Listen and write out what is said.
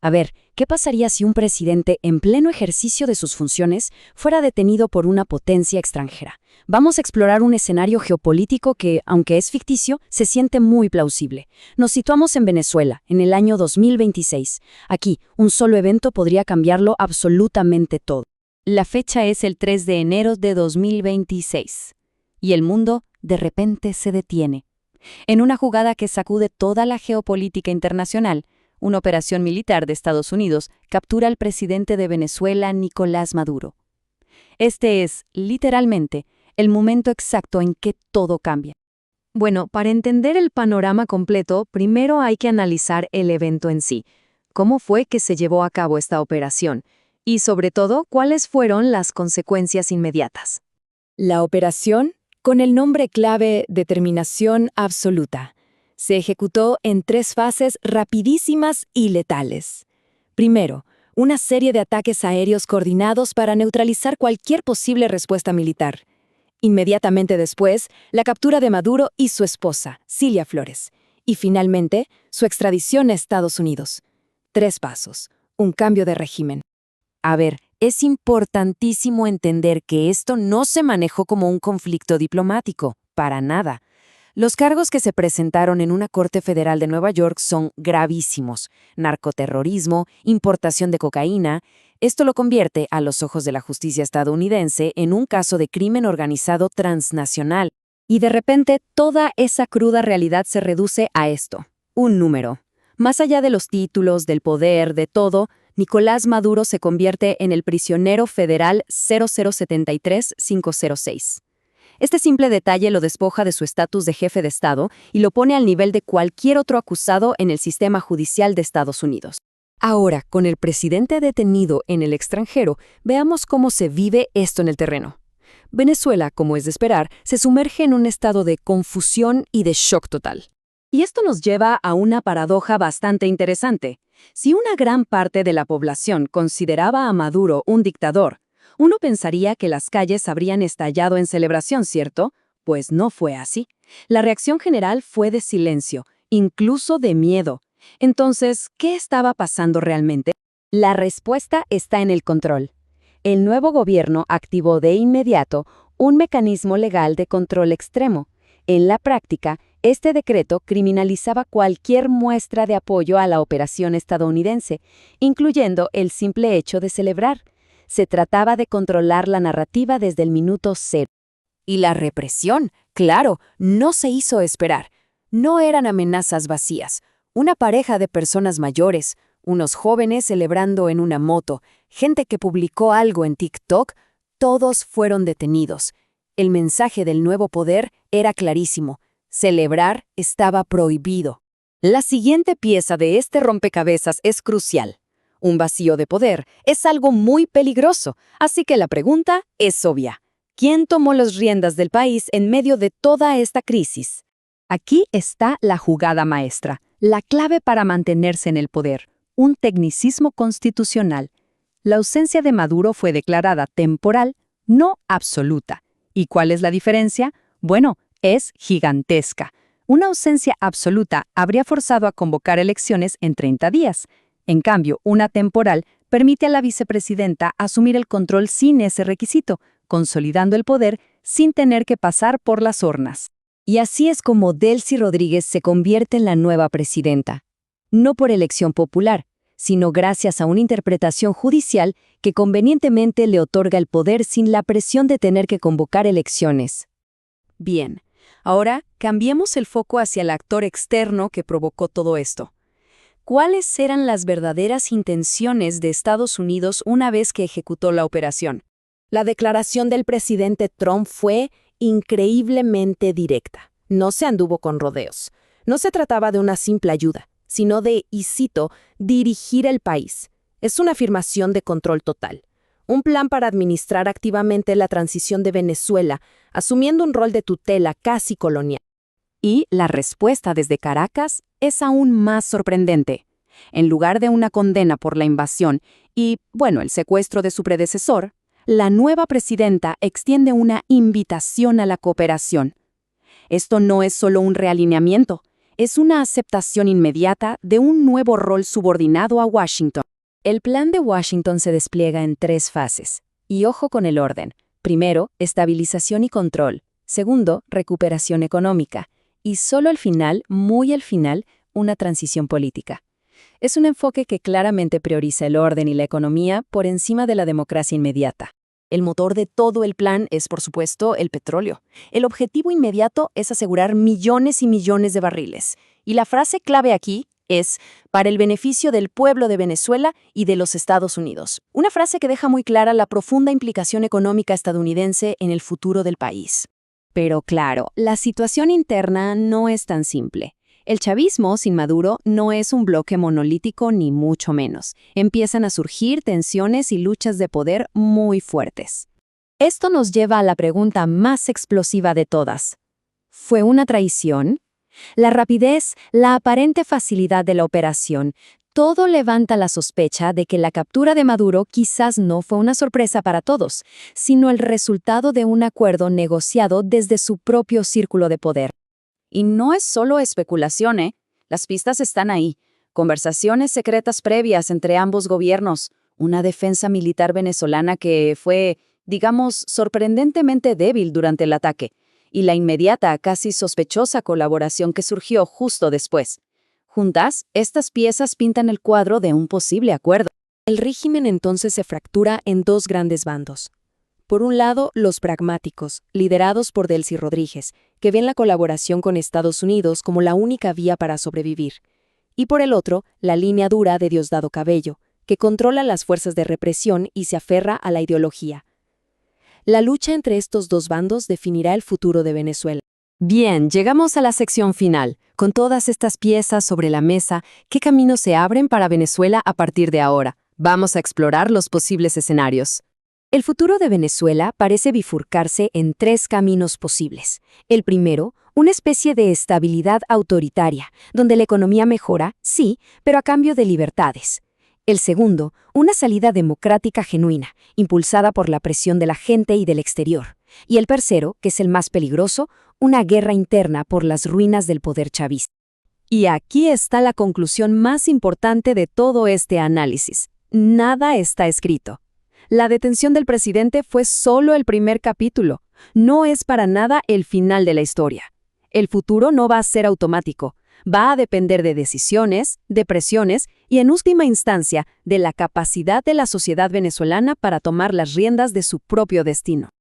A ver, ¿qué pasaría si un presidente en pleno ejercicio de sus funciones fuera detenido por una potencia extranjera? Vamos a explorar un escenario geopolítico que, aunque es ficticio, se siente muy plausible. Nos situamos en Venezuela, en el año 2026. Aquí, un solo evento podría cambiarlo absolutamente todo. La fecha es el 3 de enero de 2026. Y el mundo, de repente, se detiene. En una jugada que sacude toda la geopolítica internacional, una operación militar de Estados Unidos captura al presidente de Venezuela, Nicolás Maduro. Este es, literalmente, el momento exacto en que todo cambia. Bueno, para entender el panorama completo, primero hay que analizar el evento en sí. ¿Cómo fue que se llevó a cabo esta operación? Y, sobre todo, ¿cuáles fueron las consecuencias inmediatas? La operación, con el nombre clave Determinación Absoluta, se ejecutó en 3 fases rapidísimas y letales. Primero, una serie de ataques aéreos coordinados para neutralizar cualquier posible respuesta militar. Inmediatamente después, la captura de Maduro y su esposa, Cilia Flores. Y finalmente, su extradición a Estados Unidos. 3 pasos. Un cambio de régimen. A ver, es importantísimo entender que esto no se manejó como un conflicto diplomático, para nada. Los cargos que se presentaron en una corte federal de Nueva York son gravísimos: narcoterrorismo, importación de cocaína. Esto lo convierte, a los ojos de la justicia estadounidense, en un caso de crimen organizado transnacional. Y de repente, toda esa cruda realidad se reduce a esto: un número. Más allá de los títulos, del poder, de todo, Nicolás Maduro se convierte en el prisionero federal 0073506. Este simple detalle lo despoja de su estatus de jefe de Estado y lo pone al nivel de cualquier otro acusado en el sistema judicial de Estados Unidos. Ahora, con el presidente detenido en el extranjero, veamos cómo se vive esto en el terreno. Venezuela, como es de esperar, se sumerge en un estado de confusión y de shock total. Y esto nos lleva a una paradoja bastante interesante. Si una gran parte de la población consideraba a Maduro un dictador, uno pensaría que las calles habrían estallado en celebración, ¿cierto? Pues no fue así. La reacción general fue de silencio, incluso de miedo. Entonces, ¿qué estaba pasando realmente? La respuesta está en el control. El nuevo gobierno activó de inmediato un mecanismo legal de control extremo. En la práctica, este decreto criminalizaba cualquier muestra de apoyo a la operación estadounidense, incluyendo el simple hecho de celebrar. Se trataba de controlar la narrativa desde el minuto cero. Y la represión, claro, no se hizo esperar. No eran amenazas vacías. Una pareja de personas mayores, unos jóvenes celebrando en una moto, gente que publicó algo en TikTok, todos fueron detenidos. El mensaje del nuevo poder era clarísimo: celebrar estaba prohibido. La siguiente pieza de este rompecabezas es crucial. Un vacío de poder es algo muy peligroso, así que la pregunta es obvia: ¿quién tomó las riendas del país en medio de toda esta crisis? Aquí está la jugada maestra, la clave para mantenerse en el poder: un tecnicismo constitucional. La ausencia de Maduro fue declarada temporal, no absoluta. ¿Y cuál es la diferencia? Bueno, es gigantesca. Una ausencia absoluta habría forzado a convocar elecciones en 30 días. En cambio, una temporal permite a la vicepresidenta asumir el control sin ese requisito, consolidando el poder sin tener que pasar por las urnas. Y así es como Delcy Rodríguez se convierte en la nueva presidenta. No por elección popular, sino gracias a una interpretación judicial que convenientemente le otorga el poder sin la presión de tener que convocar elecciones. Bien, ahora cambiemos el foco hacia el actor externo que provocó todo esto. ¿Cuáles eran las verdaderas intenciones de Estados Unidos una vez que ejecutó la operación? La declaración del presidente Trump fue increíblemente directa. No se anduvo con rodeos. No se trataba de una simple ayuda, sino de, y cito, dirigir el país. Es una afirmación de control total. Un plan para administrar activamente la transición de Venezuela, asumiendo un rol de tutela casi colonial. Y la respuesta desde Caracas es aún más sorprendente. En lugar de una condena por la invasión y, bueno, el secuestro de su predecesor, la nueva presidenta extiende una invitación a la cooperación. Esto no es solo un realineamiento, Es una aceptación inmediata de un nuevo rol subordinado a Washington. El plan de Washington se despliega en 3 fases. Y ojo con el orden. Primero, estabilización y control. Segundo, recuperación económica. Y solo al final, muy al final, una transición política. Es un enfoque que claramente prioriza el orden y la economía por encima de la democracia inmediata. El motor de todo el plan es, por supuesto, el petróleo. El objetivo inmediato es asegurar millones y millones de barriles. Y la frase clave aquí es para el beneficio del pueblo de Venezuela y de los Estados Unidos. Una frase que deja muy clara la profunda implicación económica estadounidense en el futuro del país. Pero claro, la situación interna no es tan simple. El chavismo sin Maduro no es un bloque monolítico ni mucho menos. Empiezan a surgir tensiones y luchas de poder muy fuertes. Esto nos lleva a la pregunta más explosiva de todas. ¿Fue una traición? La rapidez, la aparente facilidad de la operación, todo levanta la sospecha de que la captura de Maduro quizás no fue una sorpresa para todos, sino el resultado de un acuerdo negociado desde su propio círculo de poder. Y no es solo especulación, ¿eh? Las pistas están ahí. Conversaciones secretas previas entre ambos gobiernos, una defensa militar venezolana que fue, digamos, sorprendentemente débil durante el ataque, y la inmediata, casi sospechosa colaboración que surgió justo después. Juntas, estas piezas pintan el cuadro de un posible acuerdo. El régimen entonces se fractura en 2 grandes bandos. Por un lado, los pragmáticos, liderados por Delcy Rodríguez, que ven la colaboración con Estados Unidos como la única vía para sobrevivir. Y por el otro, la línea dura de Diosdado Cabello, que controla las fuerzas de represión y se aferra a la ideología. La lucha entre estos 2 bandos definirá el futuro de Venezuela. Bien, llegamos a la sección final. Con todas estas piezas sobre la mesa, ¿qué caminos se abren para Venezuela a partir de ahora? Vamos a explorar los posibles escenarios. El futuro de Venezuela parece bifurcarse en 3 caminos posibles. El primero, una especie de estabilidad autoritaria, donde la economía mejora, sí, pero a cambio de libertades. El segundo, una salida democrática genuina, impulsada por la presión de la gente y del exterior. Y el tercero, que es el más peligroso, una guerra interna por las ruinas del poder chavista. Y aquí está la conclusión más importante de todo este análisis. Nada está escrito. La detención del presidente fue solo el primer capítulo. No es para nada el final de la historia. El futuro no va a ser automático. Va a depender de decisiones, de presiones y, en última instancia, de la capacidad de la sociedad venezolana para tomar las riendas de su propio destino.